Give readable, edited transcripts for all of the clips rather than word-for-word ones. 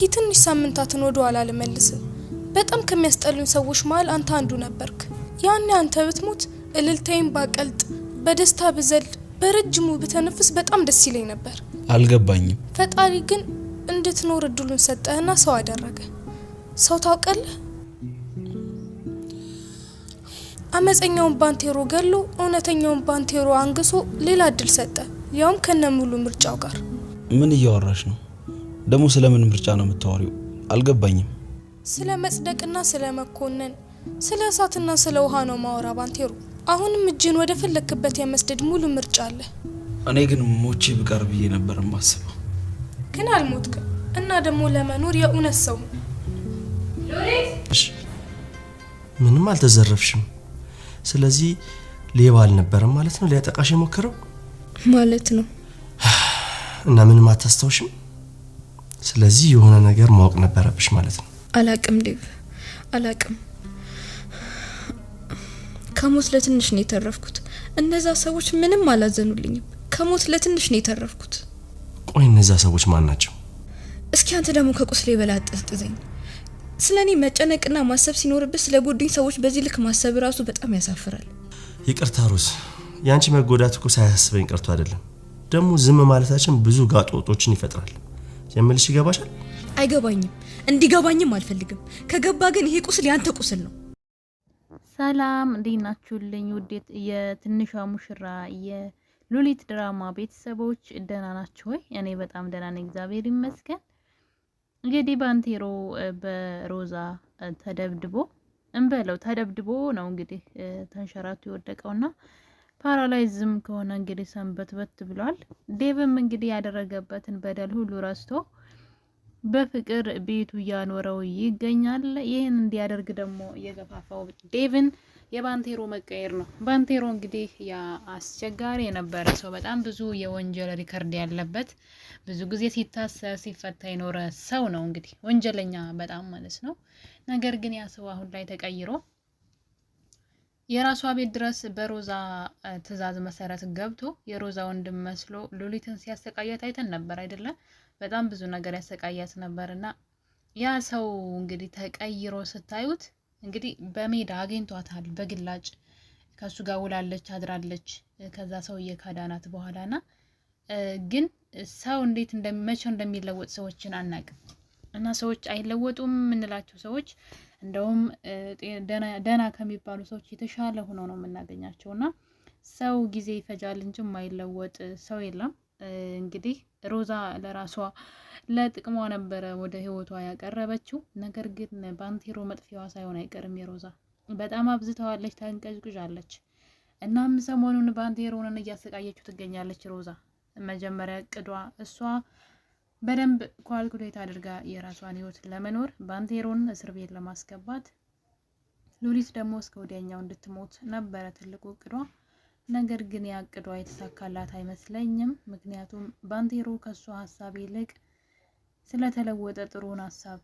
የትንሽ ሳምንታትን ወደ ኋላ ልመልስ በጣም ከሚያስጠሉኝ ሰዎች መሃል አንተ አንዱ ነበርክ ያኔ አንተ ብትሞት እልልታዬን ባቀልጥ በደስታ ብዘል በረጅሙ ብተነፍስ በጣም ደስ ይለኝ ነበር አልገባኝም ፈጣሪ ግን እንድትኖር እድሉን ሰጠህና ሰው አደረገ ሰው ታውቃለህ አመፀኛውን ባንቴሮ ገሎ እውነተኛውን ባንቴሮ አንግሶ ሌላ እድል ሰጠ ያውም ከነሙሉ ምርጫው ጋር ምን እያወራሽ ነው ደሞ ስለምን ምርጫ ነው የምታወሪው አልገባኝም ስለ መጽደቅና ስለ መኮነን ስለ እሳትና ስለ ውሃ ነው ማወራ ባንቴሮ አሁንም እጅን ወደ ፈለክበት የመስደድ ሙሉ ምርጫ አለ እኔ ግን ሞቼ ብቀር ብዬ ነበር ማስበው ግን አልሞትክም እና ደሞ ለመኖር የኡነስ ሰው ሎሬት ምንም አልተዘረፍሽም ስለዚህ ሌባ አልነበረም ማለት ነው ሊያጠቃሽ የሞከረው ማለት ነው እና ምንም አታስተውሽም ስለዚህ የሆነ ነገር ማወቅ ነበረብሽ ማለት ነው አላቅም ዴቭ አላቅም ከሞት ለትንሽ ነው የተረፍኩት እነዛ ሰዎች ምንም አላዘኑልኝም ከሞት ለትንሽ ነው የተረፍኩት ቆይ እነዛ ሰዎች ማን ናቸው እስኪ አንተ ደግሞ ከቁስሌ በላይ አጥጥዘኝ ስለኔ መጨነቅና ማሰብ ሲኖርብህ ስለጎድኝ ሰዎች በዚህ ልክ ማሰብ ራሱ በጣም ያሳፍራል ይቅርታ ሮዝ ያንቺ መጎዳት እኮ ሳያስበኝ ቀርቶ አይደለም ደሞ ዝም ማለታችን ብዙ ጋጦጦችን ይፈጥራል የምልሽ ይገባሻል አይገባኝም እንዲገባኝም አልፈልግም ከገባ ግን ይሄ ቁስል ያንተ ቁስል ነው ሰላም እንዴናችሁልኝ ውዴት የትንሿ ሙሽራ የሉሊት ድራማ ቤተሰቦች ደህና ናችሁ ወይ እኔ በጣም ደህና ነኝ እግዚአብሔር ይመስገን እንግዲህ ባንቴሮ በሮዛ ተደብድቦ ነው እንግዲህ ተንሸራቱ የወደቀውና ፓራላይዝም ከሆነ እንግዲህ ሰንበትበት ብሏል ዴቭም እንግዲህ ያደረገበትን በደል ሁሉ ረስቶ በፍቅር ቤቱ ያኖረው ይገኛል ይሄን እንዲያደርግ ደግሞ የገፋፋው ዴቭን የባንቴሮ መቀየር ነው ባንቴሮ እንግዲህ ያ አስቸጋሪ የነበረ ሰው በጣም ብዙ የወንጀል ሪከርድ ያለበት ብዙ ጊዜ ሲታሰር ሲፈታ የኖረ ሰው ነው እንግዲህ ወንጀለኛ በጣም ማለት ነው ነገር ግን ያ ሰው አሁን ላይ ተቀይሮ የራሷ ቤት ድረስ በሮዛ ትዕዛዝ መሰረት ገብቶ የሮዛ ወንድም መስሎ ሉሊትን ሲያሰቃያት አይተን ነበር አይደለ በጣም ብዙ ነገር ያሰቃያት ነበርና ያ ሰው እንግዲህ ተቀይሮ ስታዩት እንግዲህ በሜዳ አግኝቷታል በግላጭ ከሱ ጋር ውላለች አድራለች ከዛ ሰው የካዳናት በኋላና ግን ሰው እንዴት እንደመቸው እንደሚለወጥ ሰዎችን አናቅም እና ሰዎች አይለወጡም እንላቸው ሰዎች እንደውም ደና ከሚባሉ ሰዎች የተሻለ ሆኖ ነው የምናገኛቸውና ሰው ጊዜ ይፈጃል እንጂ የማይለወጥ ሰው የለም እንግዲህ ሮዛ ለራሷ ለጥቅሟ ነበረ ወደ ህይወቷ ያቀረበችው ነገር ግን ባንቴሮ መጥፊያዋ ሳይሆን አይቀርም የሮዛ በጣም አብዝተዋለች ታንቀጭቅጫለች እናም ሰሞኑን ባንቴሮንን እያሰቃየችው ትገኛለች ሮዛ መጀመሪያ ቅዷ እሷ በደንብ ኳልኩሌት አድርጋ የራሷን ህይወት ለመኖር ባንቴሮን እስር ቤት ለማስገባት ሉሊት ደግሞ እስከ ወዲያኛው እንድትሞት ነበረ ትልቁ ቅዷ ነገር ግን ያቅዷ የተሳካላት አይመስለኝም ምክንያቱም ባንቴሮ ከሷ ሐሳብ ይልቅ ስለተለወጠ ጥሩን ሐሳብ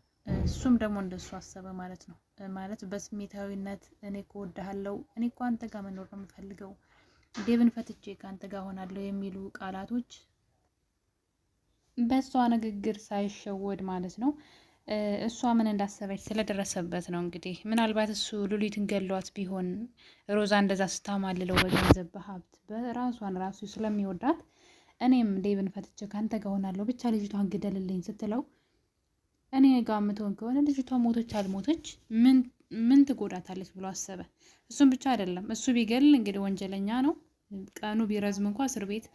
እሱም ደግሞ እንደሱ አሰበ ማለት ነው ማለት በስሜታዊነት እኔ እወድሃለሁ እኔ እኮ አንተ ጋር መኖር ነው የምፈልገው ዴቭን ፈትቼ ካንተ ጋር ሆናለሁ የሚሉ ቃላቶች በሷ ንግግር ሳይሸወድ ማለት ነው እሷ ምን እንዳሰበች ስለደረሰበት ነው እንግዲህ ምናልባት እሱ ሉሊትን ገሏት ቢሆን ሮዛ እንደዛ ስታማልለው በገንዘብ በሀብት በራሷን ራሱ ስለሚወዳት እኔም ዴቭን ፈትቼ ካንተ ጋር ሆናለሁ ብቻ ልጅቷን ግደልልኝ ስትለው እኔ ጋር ምትሆን ከሆነ ልጅቷ ሞተች አልሞተች ምን ትጎዳታለች ብሎ አሰበ እሱም ብቻ አይደለም እሱ ቢገል እንግዲህ ወንጀለኛ ነው ቀኑ ቢረዝም እንኳን እስር ቤት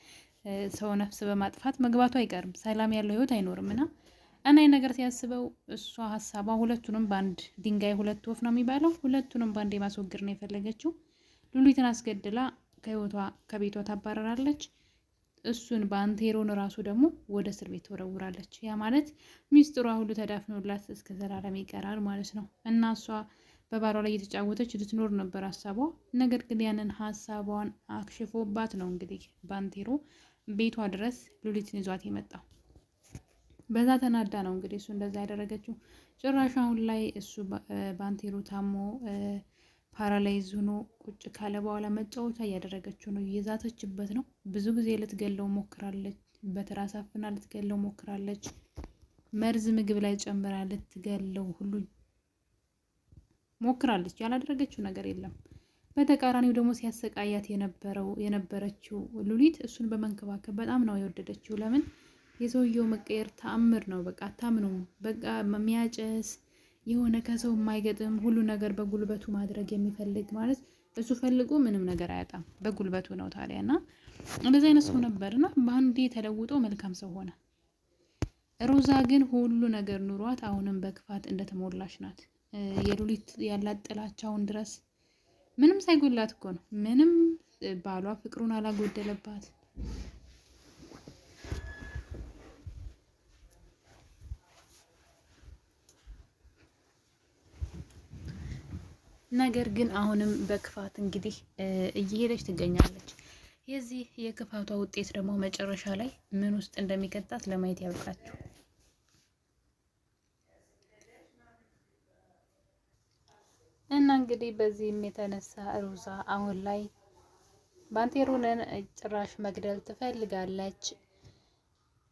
ሰው ነፍስ በማጥፋት መግባቱ አይቀርም ሰላም ያለው ህይወት አይኖርምና እና ነገር ሲያስበው እሷ ሐሳቧ ሁለቱንም ባንድ ድንጋይ ሁለት ወፍ ነው የሚባለው ሁለቱንም ባንድ ማስወገድ ነው የፈለገችው ሉሊትን አስገድላ ከቤቷ ታባረራለች እሱን ባንቴሮን ራሱ ደግሞ ወደ እስር ቤት ተወረውራለች ያ ማለት ሚስጥሯ ሁሉ ተዳፍኖላት እስከ ዘላለም ይቀራል ማለት ነው እና እሷ በባሏ ላይ እየተጫወተች ልትኖር ነበር ሐሳቧ ነገር ግን ያንን ሐሳቧን አክሽፎባት ነው እንግዲህ ባንቴሮ ቤቷ ድረስ ሉሊትን ይዟት የመጣው በዛ ተናዳ ነው እንግዲህ እሱ እንደዛ ያደረገችው ጭራሽ አሁን ላይ እሱ ባንቴሮ ታሞ ፓራላይዝ ሆኖ ቁጭ ካለ በኋላ መጫወቻ ያደረገችው ነው እየዛተችበት ነው ብዙ ጊዜ ልትገለው ሞክራለች በትራስ አፍና ልትገለው ሞክራለች መርዝ ምግብ ላይ ጨምራ ልትገለው ሁሉ ሞክራለች። ያላደረገችው ነገር የለም። በተቃራኒው ደግሞ ሲያሰቃያት የነበረችው ሉሊት እሱን በመንከባከብ በጣም ነው የወደደችው። ለምን የሰውየው መቀየር ተአምር ነው። በቃ አታምኑም። በቃ የሚያጨስ የሆነ ከሰው የማይገጥም ሁሉ ነገር በጉልበቱ ማድረግ የሚፈልግ ማለት እሱ ፈልጎ ምንም ነገር አያጣም፣ በጉልበቱ ነው ታዲያ። እና እንደዚህ አይነት ሰው ነበርና በአንዴ ተለውጦ መልካም ሰው ሆነ። ሮዛ ግን ሁሉ ነገር ኑሯት አሁንም በክፋት እንደተሞላች ናት። የሉሊት ያላት ጥላቻውን ድረስ ምንም ሳይጎላት እኮ ነው። ምንም ባሏ ፍቅሩን አላጎደለባት። ነገር ግን አሁንም በክፋት እንግዲህ እየሄደች ትገኛለች። የዚህ የክፋቷ ውጤት ደግሞ መጨረሻ ላይ ምን ውስጥ እንደሚከታት ለማየት ያብቃችሁ። እና እንግዲህ በዚህም የተነሳ ሮዛ አሁን ላይ ባንቴሮንን ጭራሽ መግደል ትፈልጋለች።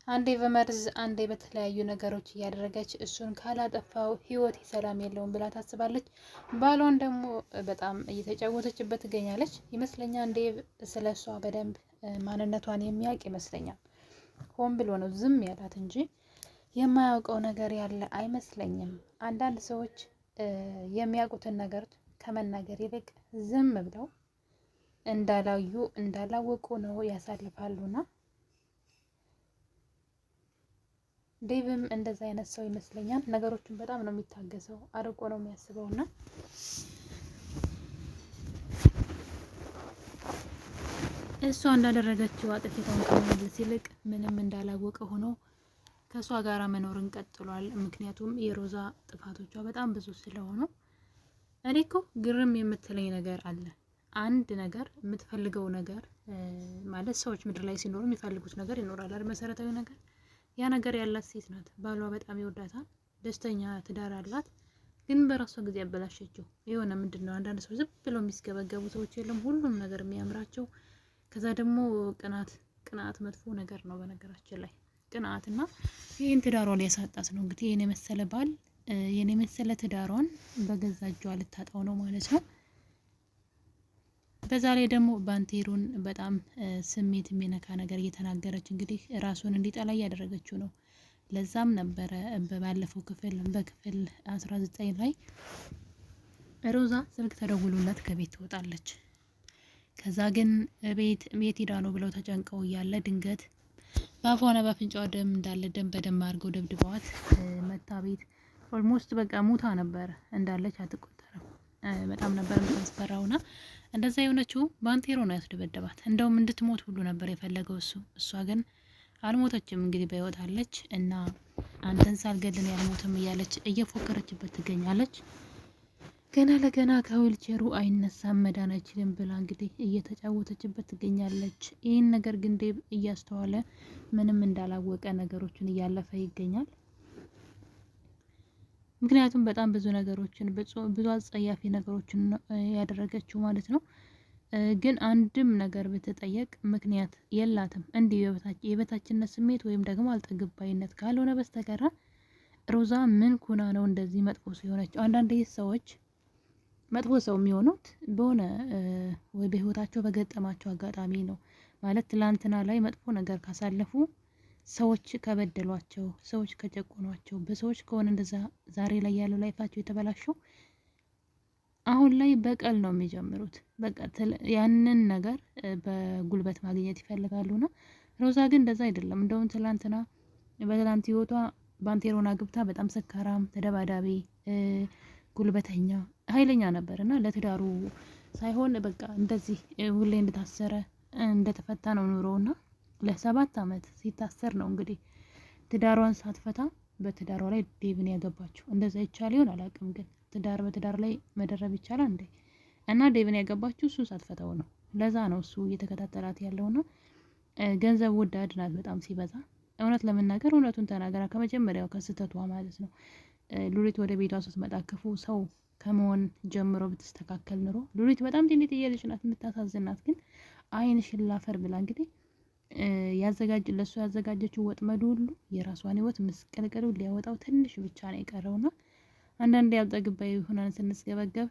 አንዴ በመርዝ አንዴ በተለያዩ ነገሮች እያደረገች እሱን ካላጠፋው ህይወት ሰላም የለውም ብላ ታስባለች። ባሏን ደግሞ በጣም እየተጫወተችበት ትገኛለች ይመስለኛል። እንዴ ስለሷ በደንብ ማንነቷን የሚያውቅ ይመስለኛል። ሆን ብሎ ነው ዝም ያላት እንጂ የማያውቀው ነገር ያለ አይመስለኝም። አንዳንድ ሰዎች የሚያውቁትን ነገር ከመናገር ይልቅ ዝም ብለው እንዳላዩ እንዳላወቁ ነው ያሳልፋሉና ዴቭም እንደዛ አይነት ሰው ይመስለኛል። ነገሮችን በጣም ነው የሚታገሰው፣ አርቆ ነው የሚያስበውና እሷ እንዳደረገችው አጥፊታውን ከመመለስ ይልቅ ምንም እንዳላወቀ ሆኖ ከሷ ጋር መኖርን ቀጥሏል። ምክንያቱም የሮዛ ጥፋቶቿ በጣም ብዙ ስለሆኑ እኔ እኮ ግርም የምትለኝ ነገር አለ። አንድ ነገር የምትፈልገው ነገር ማለት ሰዎች ምድር ላይ ሲኖሩ የሚፈልጉት ነገር ይኖራል አይደል? መሰረታዊ ነገር ያ ነገር ያላት ሴት ናት። ባሏ በጣም ይወዳታል፣ ደስተኛ ትዳር አላት። ግን በራሷ ጊዜ ያበላሸችው የሆነ ምንድነው? አንዳንድ ሰው ዝም ብለው የሚስገበገቡ ሰዎች የለም፣ ሁሉም ነገር የሚያምራቸው። ከዛ ደግሞ ቅናት መጥፎ ነገር ነው በነገራችን ላይ ቅናትና ይህን ትዳሯ ሊያሳጣት ነው እንግዲህ። የኔ መሰለ ባል የኔ መሰለ ትዳሯን በገዛ እጇ ልታጣው ነው ማለት ነው። በዛ ላይ ደግሞ ባንቴሮን በጣም ስሜት የሚነካ ነገር እየተናገረች እንግዲህ ራሱን እንዲጠላ እያደረገችው ነው። ለዛም ነበረ በባለፈው በክፍል 19 ላይ ሮዛ ስልክ ተደውሎላት ከቤት ትወጣለች። ከዛ ግን ቤት ሄዳ ነው ብለው ተጨንቀው እያለ ድንገት በአፏና በአፍንጫዋ ደም እንዳለ ደም በደም አድርገው ደብድበዋት መታ ቤት ኦልሞስት በቃ ሙታ ነበር እንዳለች አትቆጠርም። በጣም ነበር የምታስፈራውና እንደዛ የሆነችው ባንቴሮ ነው ያስደበደባት። እንደውም እንድትሞት ሁሉ ነበር የፈለገው እሷ ግን አልሞተችም። እንግዲህ በህይወት አለች እና አንተን ሳልገልን ያልሞትም እያለች እየፎከረችበት ትገኛለች። ገና ለገና ከዊልቸሩ አይነሳም መዳን አይችልም ብላ እንግዲህ እየተጫወተችበት ትገኛለች። ይህን ነገር ግን ዴቭ እያስተዋለ ምንም እንዳላወቀ ነገሮችን እያለፈ ይገኛል። ምክንያቱም በጣም ብዙ ነገሮችን ብዙ አጸያፊ ነገሮችን ያደረገችው ማለት ነው። ግን አንድም ነገር ብትጠየቅ ምክንያት የላትም። እንዲህ የበታችነት ስሜት ወይም ደግሞ አልጠግባይነት ካልሆነ በስተቀር ሮዛ ምን ኩና ነው እንደዚህ መጥፎ ሲሆነችው? አንዳንድ ሰዎች መጥፎ ሰው የሚሆኑት በሆነ ወይ በህይወታቸው በገጠማቸው አጋጣሚ ነው። ማለት ትላንትና ላይ መጥፎ ነገር ካሳለፉ ሰዎች ከበደሏቸው፣ ሰዎች ከጨቆኗቸው፣ በሰዎች ከሆነ እንደዛ ዛሬ ላይ ያለው ላይፋቸው የተበላሸው አሁን ላይ በቀል ነው የሚጀምሩት። በቃ ያንን ነገር በጉልበት ማግኘት ይፈልጋሉና ሮዛ ግን እንደዛ አይደለም። እንደውም በትላንት ህይወቷ ባንቴሮን አግብታ በጣም ሰካራም፣ ተደባዳቢ፣ ጉልበተኛ፣ ኃይለኛ ነበርና ለትዳሩ ሳይሆን በቃ እንደዚህ ሁሌ እንደታሰረ እንደተፈታ ነው ኑሮውና ለ7 አመት ሲታሰር ነው እንግዲህ ትዳሯን ሳትፈታ በትዳሯ ላይ ዴቭን ያገባችው። እንደዛ ይቻል ይሆን አላውቅም፣ ግን ትዳር በትዳር ላይ መደረብ ይቻላል እንዴ? እና ዴቭን ያገባችው እሱ ሳትፈታው ነው። ለዛ ነው እሱ እየተከታተላት ያለውና ገንዘብ ወዳድ ናት በጣም ሲበዛ። እውነት ለመናገር እውነቱን ተናገራ ከመጀመሪያው ከስተቷ ማለት ነው። ሉሊት ወደ ቤቷ ስትመጣ ክፉ ሰው ከመሆን ጀምሮ ብትስተካከል ኑሮ ሉሊት በጣም ትንሽዬ ልጅ ናት፣ የምታሳዝናት ግን አይንሽን ላፈር ብላ እንግዲህ ለሱ ያዘጋጀችው ወጥመዱ ሁሉ የራሷን ህይወት ምስቅልቅሉ ሊያወጣው ትንሽ ብቻ ነው የቀረውና አንዳንዴ ያልጠግባይ ሆነን ስንስገበገብ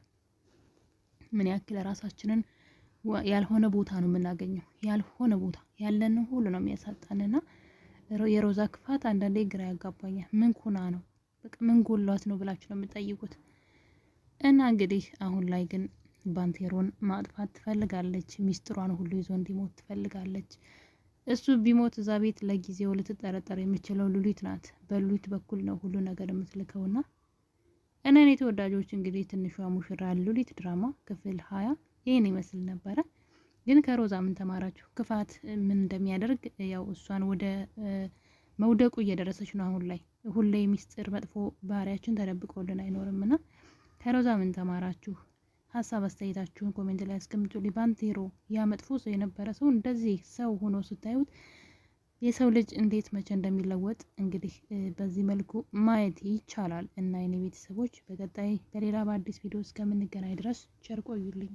ምን ያክል ራሳችንን ያልሆነ ቦታ ነው የምናገኘው። ያልሆነ ቦታ ያለንን ሁሉ ነው የሚያሳጣንና የሮዛ ክፋት አንዳንዴ ግራ ያጋባኛል። ምን ኩና ነው በቃ ምን ጎሏት ነው ብላችሁ ነው የምትጠይቁት። እና እንግዲህ አሁን ላይ ግን ባንቴሮን ማጥፋት ትፈልጋለች። ሚስጥሯን ሁሉ ይዞ እንዲሞት ትፈልጋለች። እሱ ቢሞት እዛ ቤት ለጊዜው ልትጠረጠር የምችለው ሉሊት ናት። በሉሊት በኩል ነው ሁሉ ነገር የምትልከውና እኔ ተወዳጆች እንግዲህ ትንሿ ሙሽራ ሉሊት ድራማ ክፍል 20 ይሄን ይመስል ነበረ። ግን ከሮዛ ምን ተማራችሁ? ክፋት ምን እንደሚያደርግ ያው እሷን ወደ መውደቁ እየደረሰች ነው አሁን ላይ። ሁሌ ሚስጥር መጥፎ ባህሪያችን ተደብቆልን አይኖርምና ከሮዛ ምን ተማራችሁ? ሀሳብ አስተያየታችሁን ኮሜንት ላይ አስቀምጡልኝ። ባንቴሮ ያ መጥፎ ሰው የነበረ ሰው እንደዚህ ሰው ሆኖ ስታዩት የሰው ልጅ እንዴት መቼ እንደሚለወጥ እንግዲህ በዚህ መልኩ ማየት ይቻላል። እና የኔ ቤተሰቦች በቀጣይ በሌላ በአዲስ ቪዲዮ እስከምንገናኝ ድረስ ቸር ቆዩልኝ።